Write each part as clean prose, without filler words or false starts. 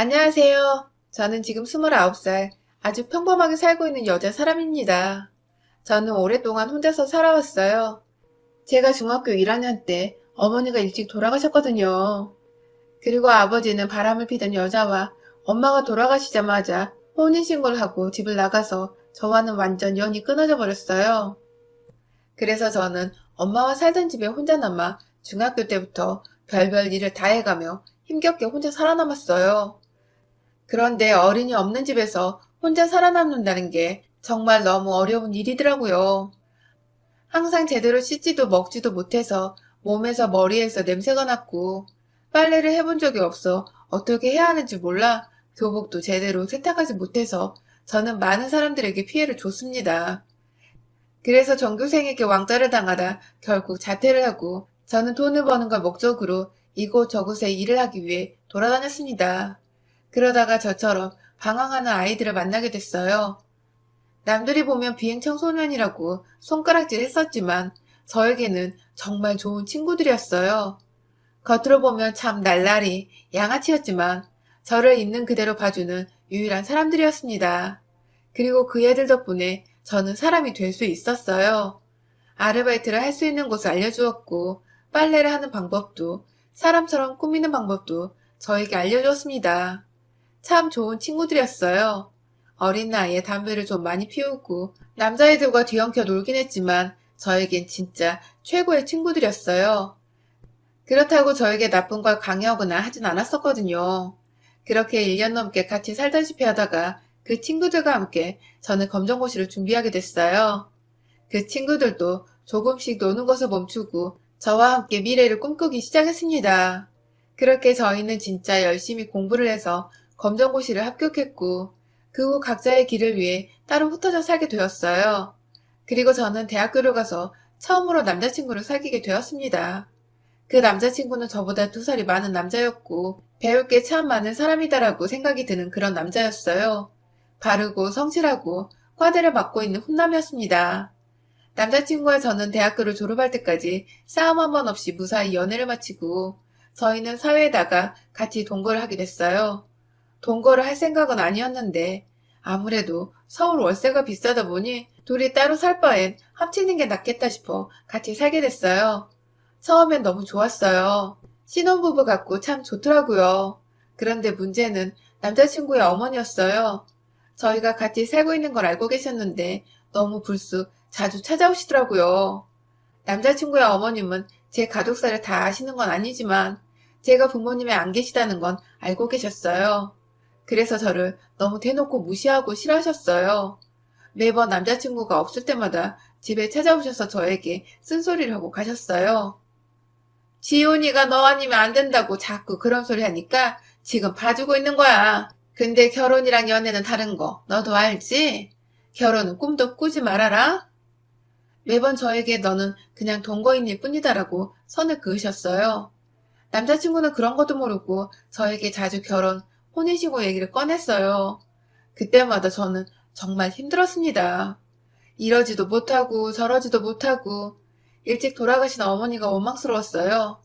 안녕하세요. 저는 지금 29살, 아주 평범하게 살고 있는 여자 사람입니다. 저는 오랫동안 혼자서 살아왔어요. 제가 중학교 1학년 때 어머니가 일찍 돌아가셨거든요. 그리고 아버지는 바람을 피던 여자와 엄마가 돌아가시자마자 혼인신고를 하고 집을 나가서 저와는 완전 연이 끊어져 버렸어요. 그래서 저는 엄마와 살던 집에 혼자 남아 중학교 때부터 별별 일을 다 해가며 힘겹게 혼자 살아남았어요. 그런데 어른이 없는 집에서 혼자 살아남는다는 게 정말 너무 어려운 일이더라고요. 항상 제대로 씻지도 먹지도 못해서 몸에서 머리에서 냄새가 났고 빨래를 해본 적이 없어 어떻게 해야 하는지 몰라 교복도 제대로 세탁하지 못해서 저는 많은 사람들에게 피해를 줬습니다. 그래서 전교생에게 왕따를 당하다 결국 자퇴를 하고 저는 돈을 버는 걸 목적으로 이곳저곳에 일을 하기 위해 돌아다녔습니다. 그러다가 저처럼 방황하는 아이들을 만나게 됐어요. 남들이 보면 비행 청소년이라고 손가락질 했었지만 저에게는 정말 좋은 친구들이었어요. 겉으로 보면 참 날라리, 양아치였지만 저를 있는 그대로 봐주는 유일한 사람들이었습니다. 그리고 그 애들 덕분에 저는 사람이 될 수 있었어요. 아르바이트를 할 수 있는 곳을 알려주었고 빨래를 하는 방법도 사람처럼 꾸미는 방법도 저에게 알려주었습니다. 참 좋은 친구들이었어요. 어린 나이에 담배를 좀 많이 피우고 남자애들과 뒤엉켜 놀긴 했지만 저에겐 진짜 최고의 친구들이었어요. 그렇다고 저에게 나쁜 걸 강요하거나 하진 않았었거든요. 그렇게 1년 넘게 같이 살다시피 하다가 그 친구들과 함께 저는 검정고시를 준비하게 됐어요. 그 친구들도 조금씩 노는 것을 멈추고 저와 함께 미래를 꿈꾸기 시작했습니다. 그렇게 저희는 진짜 열심히 공부를 해서 검정고시를 합격했고 그 후 각자의 길을 위해 따로 흩어져 살게 되었어요. 그리고 저는 대학교를 가서 처음으로 남자친구를 사귀게 되었습니다. 그 남자친구는 저보다 2살이 많은 남자였고 배울 게 참 많은 사람이다라고 생각이 드는 그런 남자였어요. 바르고 성실하고 과대를 맡고 있는 훈남이었습니다. 남자친구와 저는 대학교를 졸업할 때까지 싸움 한 번 없이 무사히 연애를 마치고 저희는 사회에다가 같이 동거를 하게 됐어요. 동거를 할 생각은 아니었는데 아무래도 서울 월세가 비싸다 보니 둘이 따로 살 바엔 합치는 게 낫겠다 싶어 같이 살게 됐어요. 처음엔 너무 좋았어요. 신혼부부 같고 참 좋더라고요. 그런데 문제는 남자친구의 어머니였어요. 저희가 같이 살고 있는 걸 알고 계셨는데 너무 불쑥 자주 찾아오시더라고요. 남자친구의 어머님은 제 가족사를 다 아시는 건 아니지만 제가 부모님이 안 계시다는 건 알고 계셨어요. 그래서 저를 너무 대놓고 무시하고 싫어하셨어요. 매번 남자친구가 없을 때마다 집에 찾아오셔서 저에게 쓴소리를 하고 가셨어요. 지훈이가 너 아니면 안 된다고 자꾸 그런 소리 하니까 지금 봐주고 있는 거야. 근데 결혼이랑 연애는 다른 거 너도 알지? 결혼은 꿈도 꾸지 말아라. 매번 저에게 너는 그냥 동거인일 뿐이다라고 선을 그으셨어요. 남자친구는 그런 것도 모르고 저에게 자주 결혼, 혼인신고 얘기를 꺼냈어요. 그때마다 저는 정말 힘들었습니다. 이러지도 못하고 저러지도 못하고 일찍 돌아가신 어머니가 원망스러웠어요.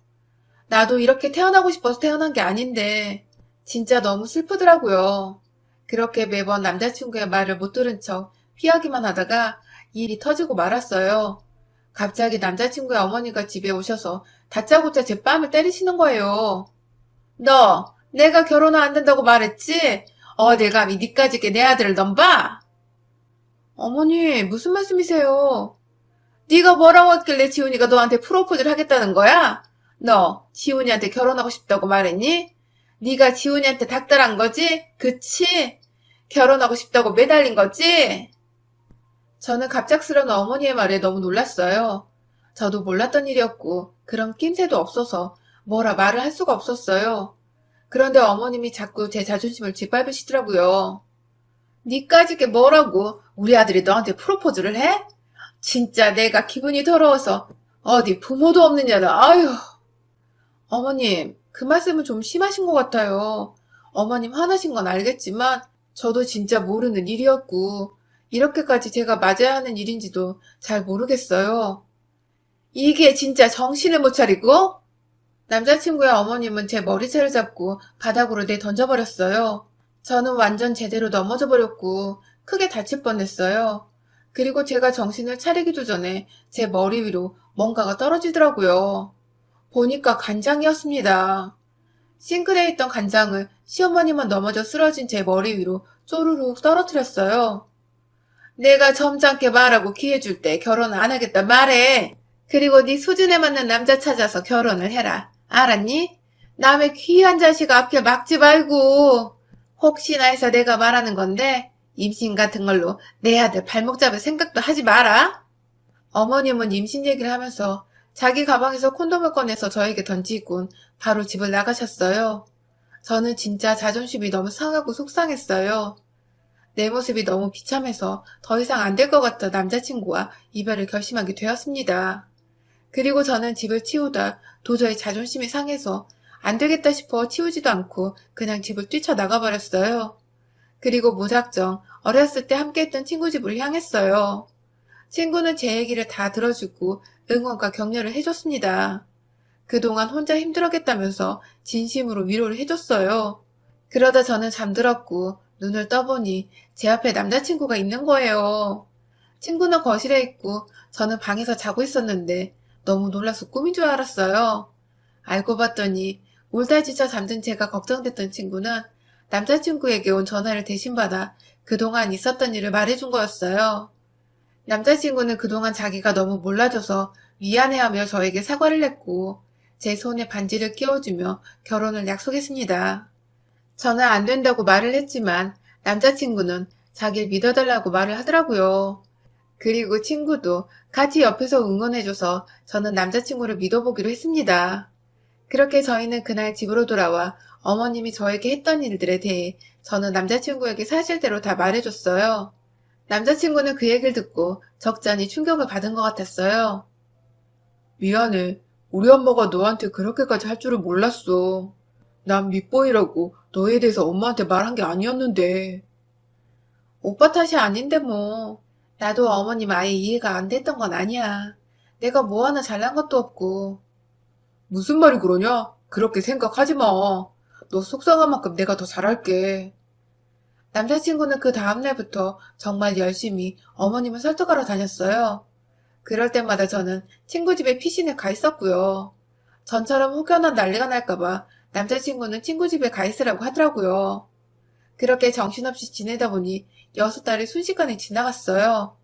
나도 이렇게 태어나고 싶어서 태어난 게 아닌데 진짜 너무 슬프더라고요. 그렇게 매번 남자친구의 말을 못 들은 척 피하기만 하다가 일이 터지고 말았어요. 갑자기 남자친구의 어머니가 집에 오셔서 다짜고짜 제 뺨을 때리시는 거예요. 너 내가 결혼은 안 된다고 말했지? 어딜 감히 니까짓게 내 아들을 넘봐? 어머니 무슨 말씀이세요? 네가 뭐라고 했길래 지훈이가 너한테 프로포즈를 하겠다는 거야? 너 지훈이한테 결혼하고 싶다고 말했니? 네가 지훈이한테 닥달한 거지? 그치? 결혼하고 싶다고 매달린 거지? 저는 갑작스러운 어머니의 말에 너무 놀랐어요. 저도 몰랐던 일이었고 그런 낌새도 없어서 뭐라 말을 할 수가 없었어요. 그런데 어머님이 자꾸 제 자존심을 짓밟으시더라고요. 니까짓 게 뭐라고 우리 아들이 너한테 프로포즈를 해? 진짜 내가 기분이 더러워서 어디 부모도 없는 년은 아유. 어머님 그 말씀은 좀 심하신 것 같아요. 어머님 화나신 건 알겠지만 저도 진짜 모르는 일이었고 이렇게까지 제가 맞아야 하는 일인지도 잘 모르겠어요. 이게 진짜 정신을 못 차리고 남자친구의 어머님은 제 머리채를 잡고 바닥으로 내던져버렸어요. 저는 완전 제대로 넘어져 버렸고 크게 다칠 뻔했어요. 그리고 제가 정신을 차리기도 전에 제 머리 위로 뭔가가 떨어지더라고요. 보니까 간장이었습니다. 싱크대에 있던 간장을 시어머니만 넘어져 쓰러진 제 머리 위로 쪼르륵 떨어뜨렸어요. 내가 점잖게 말하고 기회 줄 때 결혼 안 하겠다 말해. 그리고 네 수준에 맞는 남자 찾아서 결혼을 해라. 알았니? 남의 귀한 자식 앞길 막지 말고. 혹시나 해서 내가 말하는 건데 임신 같은 걸로 내 아들 발목 잡을 생각도 하지 마라. 어머님은 임신 얘기를 하면서 자기 가방에서 콘돔을 꺼내서 저에게 던지곤 바로 집을 나가셨어요. 저는 진짜 자존심이 너무 상하고 속상했어요. 내 모습이 너무 비참해서 더 이상 안 될 것 같아 남자친구와 이별을 결심하게 되었습니다. 그리고 저는 집을 치우다 도저히 자존심이 상해서 안 되겠다 싶어 치우지도 않고 그냥 집을 뛰쳐나가버렸어요. 그리고 무작정 어렸을 때 함께했던 친구 집으로 향했어요. 친구는 제 얘기를 다 들어주고 응원과 격려를 해줬습니다. 그동안 혼자 힘들었겠다면서 진심으로 위로를 해줬어요. 그러다 저는 잠들었고 눈을 떠보니 제 앞에 남자친구가 있는 거예요. 친구는 거실에 있고 저는 방에서 자고 있었는데 너무 놀라서 꿈인 줄 알았어요. 알고 봤더니 울다 지쳐 잠든 제가 걱정됐던 친구는 남자친구에게 온 전화를 대신받아 그동안 있었던 일을 말해준 거였어요. 남자친구는 그동안 자기가 너무 몰라줘서 미안해하며 저에게 사과를 했고 제 손에 반지를 끼워주며 결혼을 약속했습니다. 저는 안 된다고 말을 했지만 남자친구는 자기를 믿어달라고 말을 하더라고요. 그리고 친구도 같이 옆에서 응원해줘서 저는 남자친구를 믿어보기로 했습니다. 그렇게 저희는 그날 집으로 돌아와 어머님이 저에게 했던 일들에 대해 저는 남자친구에게 사실대로 다 말해줬어요. 남자친구는 그 얘기를 듣고 적잖이 충격을 받은 것 같았어요. 미안해. 우리 엄마가 너한테 그렇게까지 할 줄은 몰랐어. 난 밑보이라고 너에 대해서 엄마한테 말한 게 아니었는데. 오빠 탓이 아닌데 뭐. 나도 어머님 아예 이해가 안 됐던 건 아니야. 내가 뭐 하나 잘난 것도 없고. 무슨 말이 그러냐? 그렇게 생각하지 마. 너 속상한 만큼 내가 더 잘할게. 남자친구는 그 다음날부터 정말 열심히 어머님을 설득하러 다녔어요. 그럴 때마다 저는 친구 집에 피신에 가 있었고요. 전처럼 혹여나 난리가 날까봐 남자친구는 친구 집에 가 있으라고 하더라고요. 그렇게 정신없이 지내다 보니 6달이 순식간에 지나갔어요.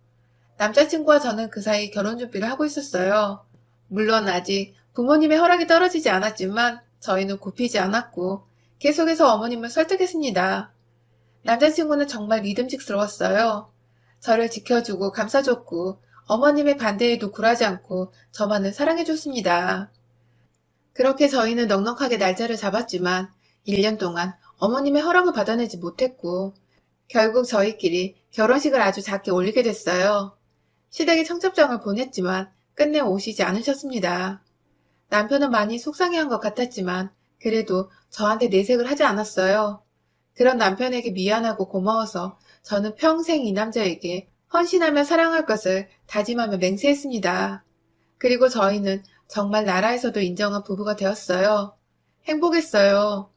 남자친구와 저는 그 사이 결혼 준비를 하고 있었어요. 물론 아직 부모님의 허락이 떨어지지 않았지만 저희는 굽히지 않았고 계속해서 어머님을 설득했습니다. 남자친구는 정말 믿음직스러웠어요. 저를 지켜주고 감싸줬고 어머님의 반대에도 굴하지 않고 저만을 사랑해줬습니다. 그렇게 저희는 넉넉하게 날짜를 잡았지만 1년 동안 어머님의 허락을 받아내지 못했고 결국 저희끼리 결혼식을 아주 작게 올리게 됐어요. 시댁에 청첩장을 보냈지만 끝내 오시지 않으셨습니다. 남편은 많이 속상해한 것 같았지만 그래도 저한테 내색을 하지 않았어요. 그런 남편에게 미안하고 고마워서 저는 평생 이 남자에게 헌신하며 사랑할 것을 다짐하며 맹세했습니다. 그리고 저희는 정말 나라에서도 인정한 부부가 되었어요. 행복했어요.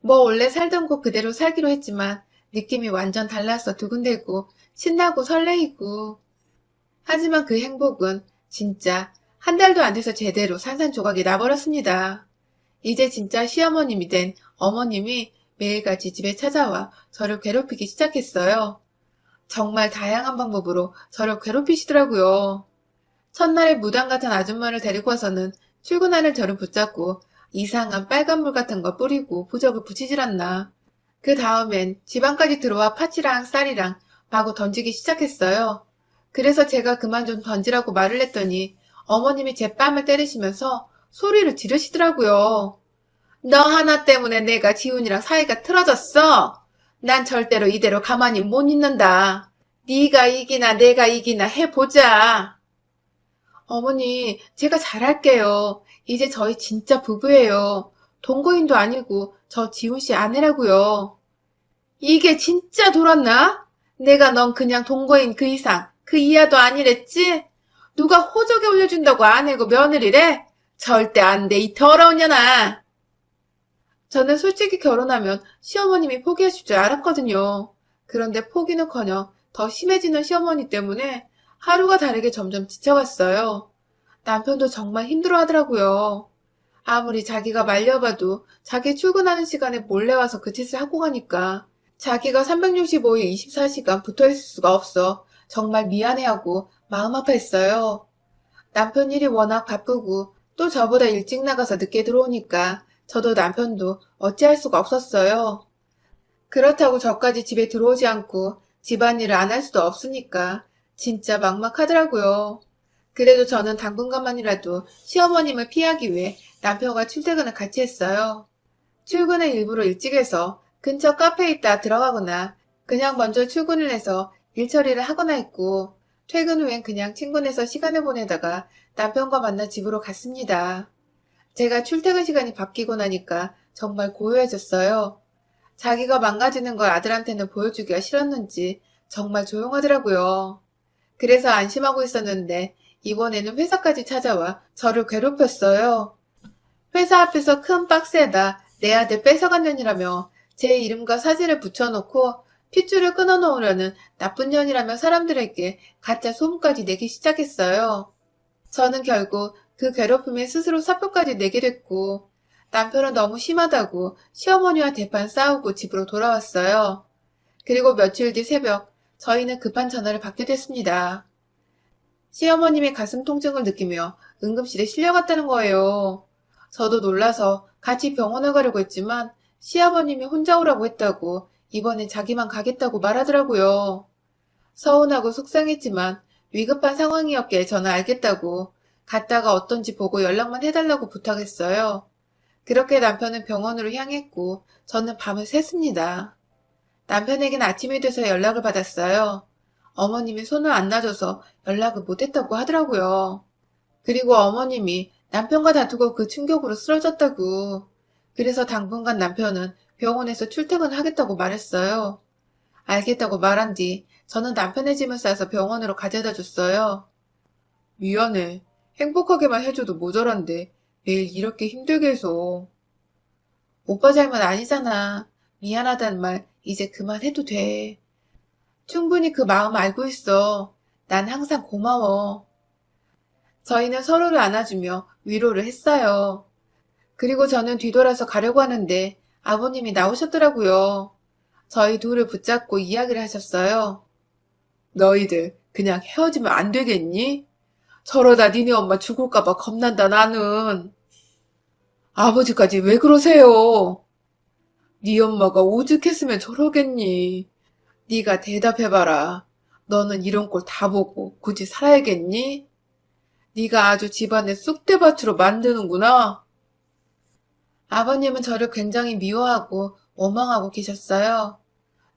뭐 원래 살던 곳 그대로 살기로 했지만 느낌이 완전 달라서 두근대고 신나고 설레이고. 하지만 그 행복은 진짜 한 달도 안 돼서 제대로 산산조각이 나버렸습니다. 이제 진짜 시어머님이 된 어머님이 매일같이 집에 찾아와 저를 괴롭히기 시작했어요. 정말 다양한 방법으로 저를 괴롭히시더라고요. 첫날에 무당 같은 아줌마를 데리고 와서는 출근하는 저를 붙잡고 이상한 빨간물 같은 거 뿌리고 부적을 붙이질 않나. 그 다음엔 집안까지 들어와 파치랑 쌀이랑 마구 던지기 시작했어요. 그래서 제가 그만 좀 던지라고 말을 했더니 어머님이 제 뺨을 때리시면서 소리를 지르시더라고요. 너 하나 때문에 내가 지훈이랑 사이가 틀어졌어? 난 절대로 이대로 가만히 못 있는다. 네가 이기나 내가 이기나 해보자. 어머니, 제가 잘할게요. 이제 저희 진짜 부부예요. 동거인도 아니고 저 지훈 씨 아내라고요. 이게 진짜 돌았나? 내가 넌 그냥 동거인 그 이상, 그 이하도 아니랬지? 누가 호적에 올려준다고 아내고 며느리래? 절대 안 돼, 이 더러운 년아! 저는 솔직히 결혼하면 시어머님이 포기하실 줄 알았거든요. 그런데 포기는커녕 더 심해지는 시어머니 때문에 하루가 다르게 점점 지쳐갔어요. 남편도 정말 힘들어 하더라고요. 아무리 자기가 말려봐도 자기 출근하는 시간에 몰래 와서 그 짓을 하고 가니까 자기가 365일 24시간 붙어 있을 수가 없어 정말 미안해하고 마음 아파했어요. 남편 일이 워낙 바쁘고 또 저보다 일찍 나가서 늦게 들어오니까 저도 남편도 어찌할 수가 없었어요. 그렇다고 저까지 집에 들어오지 않고 집안일을 안 할 수도 없으니까 진짜 막막하더라고요. 그래도 저는 당분간만이라도 시어머님을 피하기 위해 남편과 출퇴근을 같이 했어요. 출근을 일부러 일찍 해서 근처 카페에 있다 들어가거나 그냥 먼저 출근을 해서 일 처리를 하거나 했고 퇴근 후엔 그냥 친구네서 시간을 보내다가 남편과 만나 집으로 갔습니다. 제가 출퇴근 시간이 바뀌고 나니까 정말 고요해졌어요. 자기가 망가지는 걸 아들한테는 보여주기가 싫었는지 정말 조용하더라고요. 그래서 안심하고 있었는데 이번에는 회사까지 찾아와 저를 괴롭혔어요. 회사 앞에서 큰 박스에다 내 아들 뺏어간 년이라며 제 이름과 사진을 붙여놓고 핏줄을 끊어놓으려는 나쁜 년이라며 사람들에게 가짜 소문까지 내기 시작했어요. 저는 결국 그 괴롭힘에 스스로 사표까지 내게 됐고 남편은 너무 심하다고 시어머니와 대판 싸우고 집으로 돌아왔어요. 그리고 며칠 뒤 새벽 저희는 급한 전화를 받게 됐습니다. 시어머님이 가슴 통증을 느끼며 응급실에 실려갔다는 거예요. 저도 놀라서 같이 병원을 가려고 했지만 시아버님이 혼자 오라고 했다고 이번엔 자기만 가겠다고 말하더라고요. 서운하고 속상했지만 위급한 상황이었기에 저는 알겠다고 갔다가 어떤지 보고 연락만 해달라고 부탁했어요. 그렇게 남편은 병원으로 향했고 저는 밤을 샜습니다. 남편에겐 아침이 돼서 연락을 받았어요. 어머님이 손을 안 놔줘서 연락을 못했다고 하더라고요. 그리고 어머님이 남편과 다투고 그 충격으로 쓰러졌다고. 그래서 당분간 남편은 병원에서 출퇴근을 하겠다고 말했어요. 알겠다고 말한 뒤 저는 남편의 짐을 싸서 병원으로 가져다 줬어요. 미안해. 행복하게만 해줘도 모자란데 매일 이렇게 힘들게 해서. 오빠 잘못 아니잖아. 미안하다는 말 이제 그만해도 돼. 충분히 그 마음 알고 있어. 난 항상 고마워. 저희는 서로를 안아주며 위로를 했어요. 그리고 저는 뒤돌아서 가려고 하는데 아버님이 나오셨더라고요. 저희 둘을 붙잡고 이야기를 하셨어요. 너희들 그냥 헤어지면 안 되겠니? 저러다 니네 엄마 죽을까봐 겁난다 나는. 아버지까지 왜 그러세요? 네 엄마가 오죽했으면 저러겠니? 네가 대답해봐라. 너는 이런 꼴 다 보고 굳이 살아야겠니? 네가 아주 집안을 쑥대밭으로 만드는구나. 아버님은 저를 굉장히 미워하고 원망하고 계셨어요.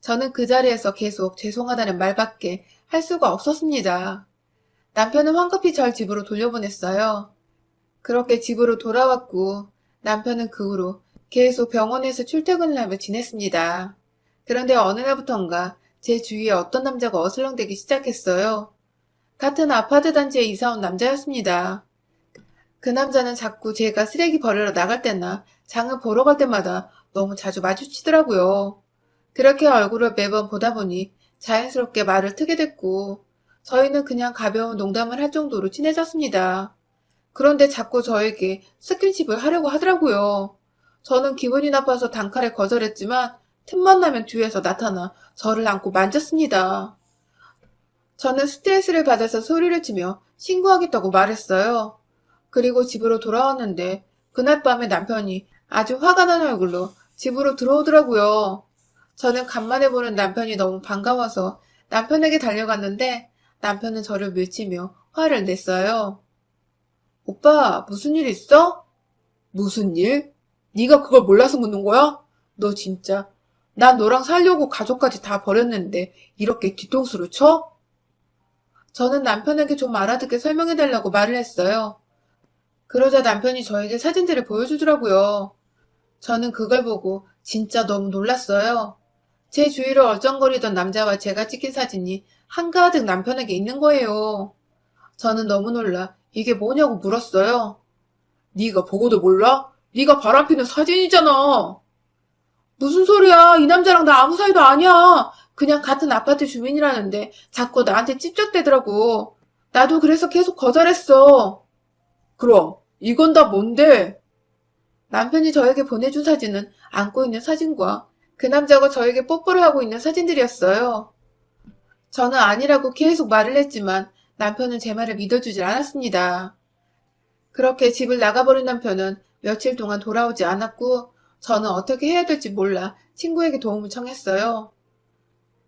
저는 그 자리에서 계속 죄송하다는 말밖에 할 수가 없었습니다. 남편은 황급히 절 집으로 돌려보냈어요. 그렇게 집으로 돌아왔고 남편은 그 후로 계속 병원에서 출퇴근을 하며 지냈습니다. 그런데 어느 날부턴가 제 주위에 어떤 남자가 어슬렁대기 시작했어요. 같은 아파트 단지에 이사 온 남자였습니다. 그 남자는 자꾸 제가 쓰레기 버리러 나갈 때나 장을 보러 갈 때마다 너무 자주 마주치더라고요. 그렇게 얼굴을 매번 보다 보니 자연스럽게 말을 트게 됐고 저희는 그냥 가벼운 농담을 할 정도로 친해졌습니다. 그런데 자꾸 저에게 스킨십을 하려고 하더라고요. 저는 기분이 나빠서 단칼에 거절했지만 틈만 나면 뒤에서 나타나 저를 안고 만졌습니다. 저는 스트레스를 받아서 소리를 치며 신고하겠다고 말했어요. 그리고 집으로 돌아왔는데 그날 밤에 남편이 아주 화가 난 얼굴로 집으로 들어오더라고요. 저는 간만에 보는 남편이 너무 반가워서 남편에게 달려갔는데 남편은 저를 밀치며 화를 냈어요. 오빠, 무슨 일 있어? 무슨 일? 네가 그걸 몰라서 묻는 거야? 너 진짜. 난 너랑 살려고 가족까지 다 버렸는데 이렇게 뒤통수를 쳐? 저는 남편에게 좀 알아듣게 설명해달라고 말을 했어요. 그러자 남편이 저에게 사진들을 보여주더라고요. 저는 그걸 보고 진짜 너무 놀랐어요. 제 주위를 얼쩡거리던 남자와 제가 찍힌 사진이 한가득 남편에게 있는 거예요. 저는 너무 놀라 이게 뭐냐고 물었어요. 네가 보고도 몰라? 네가 바람피는 사진이잖아. 무슨 소리야? 이 남자랑 나 아무 사이도 아니야. 그냥 같은 아파트 주민이라는데 자꾸 나한테 찝쩍대더라고. 나도 그래서 계속 거절했어. 그럼 이건 다 뭔데? 남편이 저에게 보내준 사진은 안고 있는 사진과 그 남자가 저에게 뽀뽀를 하고 있는 사진들이었어요. 저는 아니라고 계속 말을 했지만 남편은 제 말을 믿어주질 않았습니다. 그렇게 집을 나가버린 남편은 며칠 동안 돌아오지 않았고 저는 어떻게 해야 될지 몰라 친구에게 도움을 청했어요.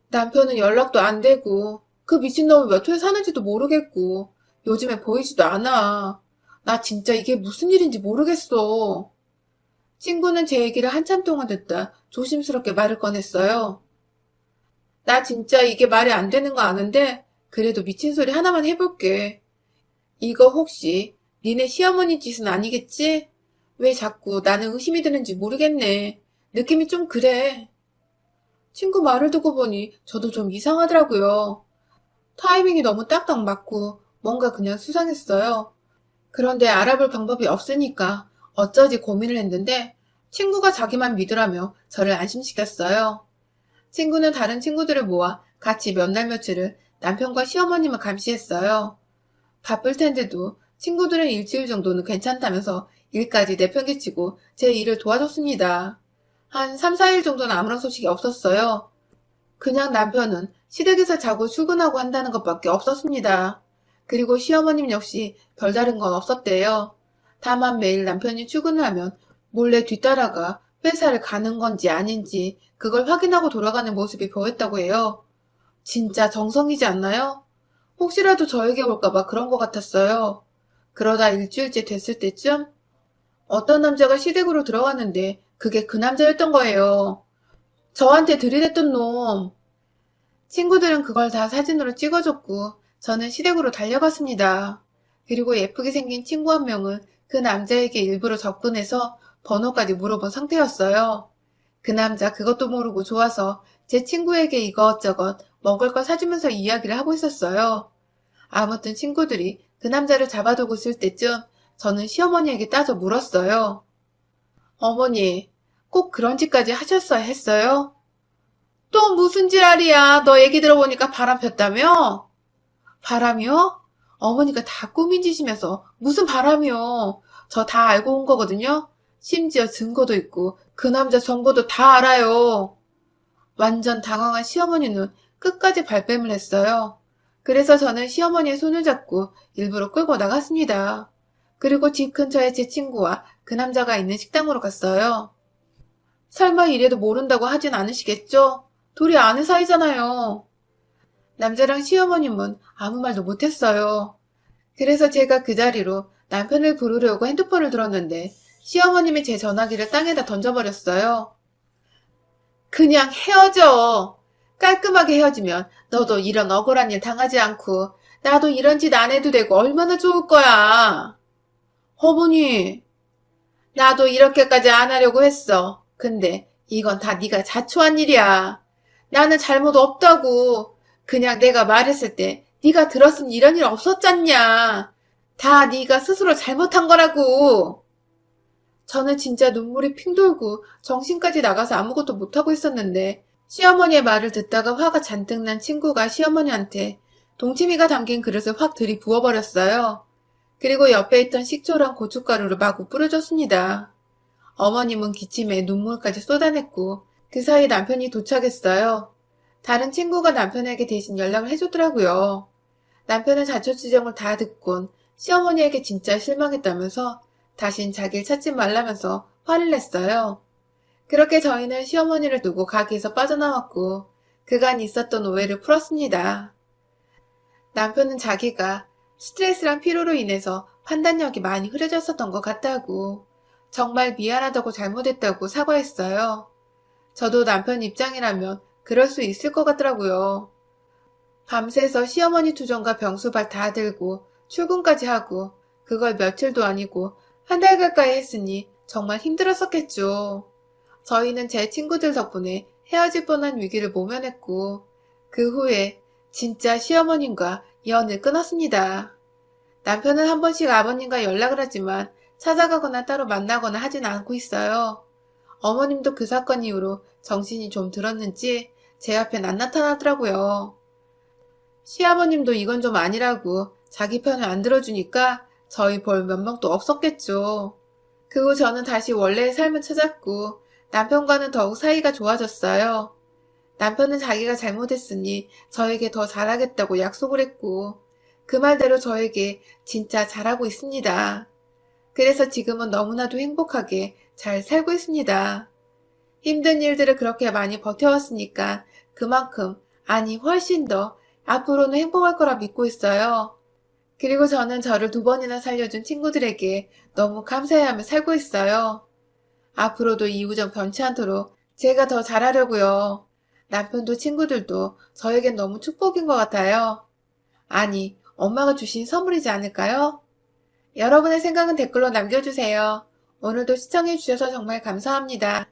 남편은 연락도 안 되고 그 미친놈이 몇 호에 사는지도 모르겠고 요즘에 보이지도 않아. 나 진짜 이게 무슨 일인지 모르겠어. 친구는 제 얘기를 한참 동안 듣다 조심스럽게 말을 꺼냈어요. 나 진짜 이게 말이 안 되는 거 아는데 그래도 미친 소리 하나만 해볼게. 이거 혹시 니네 시어머니 짓은 아니겠지? 왜 자꾸 나는 의심이 드는지 모르겠네. 느낌이 좀 그래. 친구 말을 듣고 보니 저도 좀 이상하더라고요. 타이밍이 너무 딱딱 맞고 뭔가 그냥 수상했어요. 그런데 알아볼 방법이 없으니까 어쩌지 고민을 했는데 친구가 자기만 믿으라며 저를 안심시켰어요. 친구는 다른 친구들을 모아 같이 몇 날 며칠을 남편과 시어머님을 감시했어요. 바쁠 텐데도 친구들은 일주일 정도는 괜찮다면서 일까지 내팽개치고 제 일을 도와줬습니다. 한 3, 4일 정도는 아무런 소식이 없었어요. 그냥 남편은 시댁에서 자고 출근하고 한다는 것밖에 없었습니다. 그리고 시어머님 역시 별다른 건 없었대요. 다만 매일 남편이 출근을 하면 몰래 뒤따라가 회사를 가는 건지 아닌지 그걸 확인하고 돌아가는 모습이 보였다고 해요. 진짜 정성이지 않나요? 혹시라도 저에게 올까봐 그런 것 같았어요. 그러다 일주일째 됐을 때쯤 어떤 남자가 시댁으로 들어왔는데 그게 그 남자였던 거예요. 저한테 들이댔던 놈. 친구들은 그걸 다 사진으로 찍어줬고 저는 시댁으로 달려갔습니다. 그리고 예쁘게 생긴 친구 한 명은 그 남자에게 일부러 접근해서 번호까지 물어본 상태였어요. 그 남자 그것도 모르고 좋아서 제 친구에게 이것저것 먹을 거 사주면서 이야기를 하고 있었어요. 아무튼 친구들이 그 남자를 잡아두고 있을 때쯤 저는 시어머니에게 따져 물었어요. 어머니, 꼭 그런 짓까지 하셨어야 했어요? 또 무슨 지랄이야. 너 얘기 들어보니까 바람 폈다며? 바람이요? 어머니가 다 꾸민 짓이면서 무슨 바람이요. 저 다 알고 온 거거든요. 심지어 증거도 있고 그 남자 정보도 다 알아요. 완전 당황한 시어머니는 끝까지 발뺌을 했어요. 그래서 저는 시어머니의 손을 잡고 일부러 끌고 나갔습니다. 그리고 집 근처에 제 친구와 그 남자가 있는 식당으로 갔어요. 설마 이래도 모른다고 하진 않으시겠죠? 둘이 아는 사이잖아요. 남자랑 시어머님은 아무 말도 못했어요. 그래서 제가 그 자리로 남편을 부르려고 핸드폰을 들었는데 시어머님이 제 전화기를 땅에다 던져버렸어요. 그냥 헤어져. 깔끔하게 헤어지면 너도 이런 억울한 일 당하지 않고 나도 이런 짓 안 해도 되고 얼마나 좋을 거야. 어머니, 나도 이렇게까지 안 하려고 했어. 근데 이건 다 네가 자초한 일이야. 나는 잘못 없다고. 그냥 내가 말했을 때 네가 들었으면 이런 일 없었잖냐. 다 네가 스스로 잘못한 거라고. 저는 진짜 눈물이 핑 돌고 정신까지 나가서 아무것도 못하고 있었는데 시어머니의 말을 듣다가 화가 잔뜩 난 친구가 시어머니한테 동치미가 담긴 그릇을 확 들이부어버렸어요. 그리고 옆에 있던 식초랑 고춧가루를 마구 뿌려줬습니다. 어머님은 기침에 눈물까지 쏟아냈고 그 사이 남편이 도착했어요. 다른 친구가 남편에게 대신 연락을 해줬더라고요. 남편은 자초지종을 다 듣곤 시어머니에게 진짜 실망했다면서 다신 자기를 찾지 말라면서 화를 냈어요. 그렇게 저희는 시어머니를 두고 가게에서 빠져나왔고 그간 있었던 오해를 풀었습니다. 남편은 자기가 스트레스랑 피로로 인해서 판단력이 많이 흐려졌었던 것 같다고 정말 미안하다고 잘못했다고 사과했어요. 저도 남편 입장이라면 그럴 수 있을 것 같더라고요. 밤새서 시어머니 투정과 병수발 다 들고 출근까지 하고 그걸 며칠도 아니고 한 달 가까이 했으니 정말 힘들었었겠죠. 저희는 제 친구들 덕분에 헤어질 뻔한 위기를 모면했고 그 후에 진짜 시어머님과 연을 끊었습니다. 남편은 한 번씩 아버님과 연락을 하지만 찾아가거나 따로 만나거나 하진 않고 있어요. 어머님도 그 사건 이후로 정신이 좀 들었는지 제 앞엔 안 나타나더라고요. 시아버님도 이건 좀 아니라고 자기 편을 안 들어주니까 저희 볼 몇 명도 없었겠죠. 그 후 저는 다시 원래의 삶을 찾았고 남편과는 더욱 사이가 좋아졌어요. 남편은 자기가 잘못했으니 저에게 더 잘하겠다고 약속을 했고 그 말대로 저에게 진짜 잘하고 있습니다. 그래서 지금은 너무나도 행복하게 잘 살고 있습니다. 힘든 일들을 그렇게 많이 버텨왔으니까 그만큼, 아니 훨씬 더 앞으로는 행복할 거라 믿고 있어요. 그리고 저는 저를 2번이나 살려준 친구들에게 너무 감사해하며 살고 있어요. 앞으로도 이 우정 변치 않도록 제가 더 잘하려고요. 남편도 친구들도 저에겐 너무 축복인 것 같아요. 아니, 엄마가 주신 선물이지 않을까요? 여러분의 생각은 댓글로 남겨주세요. 오늘도 시청해주셔서 정말 감사합니다.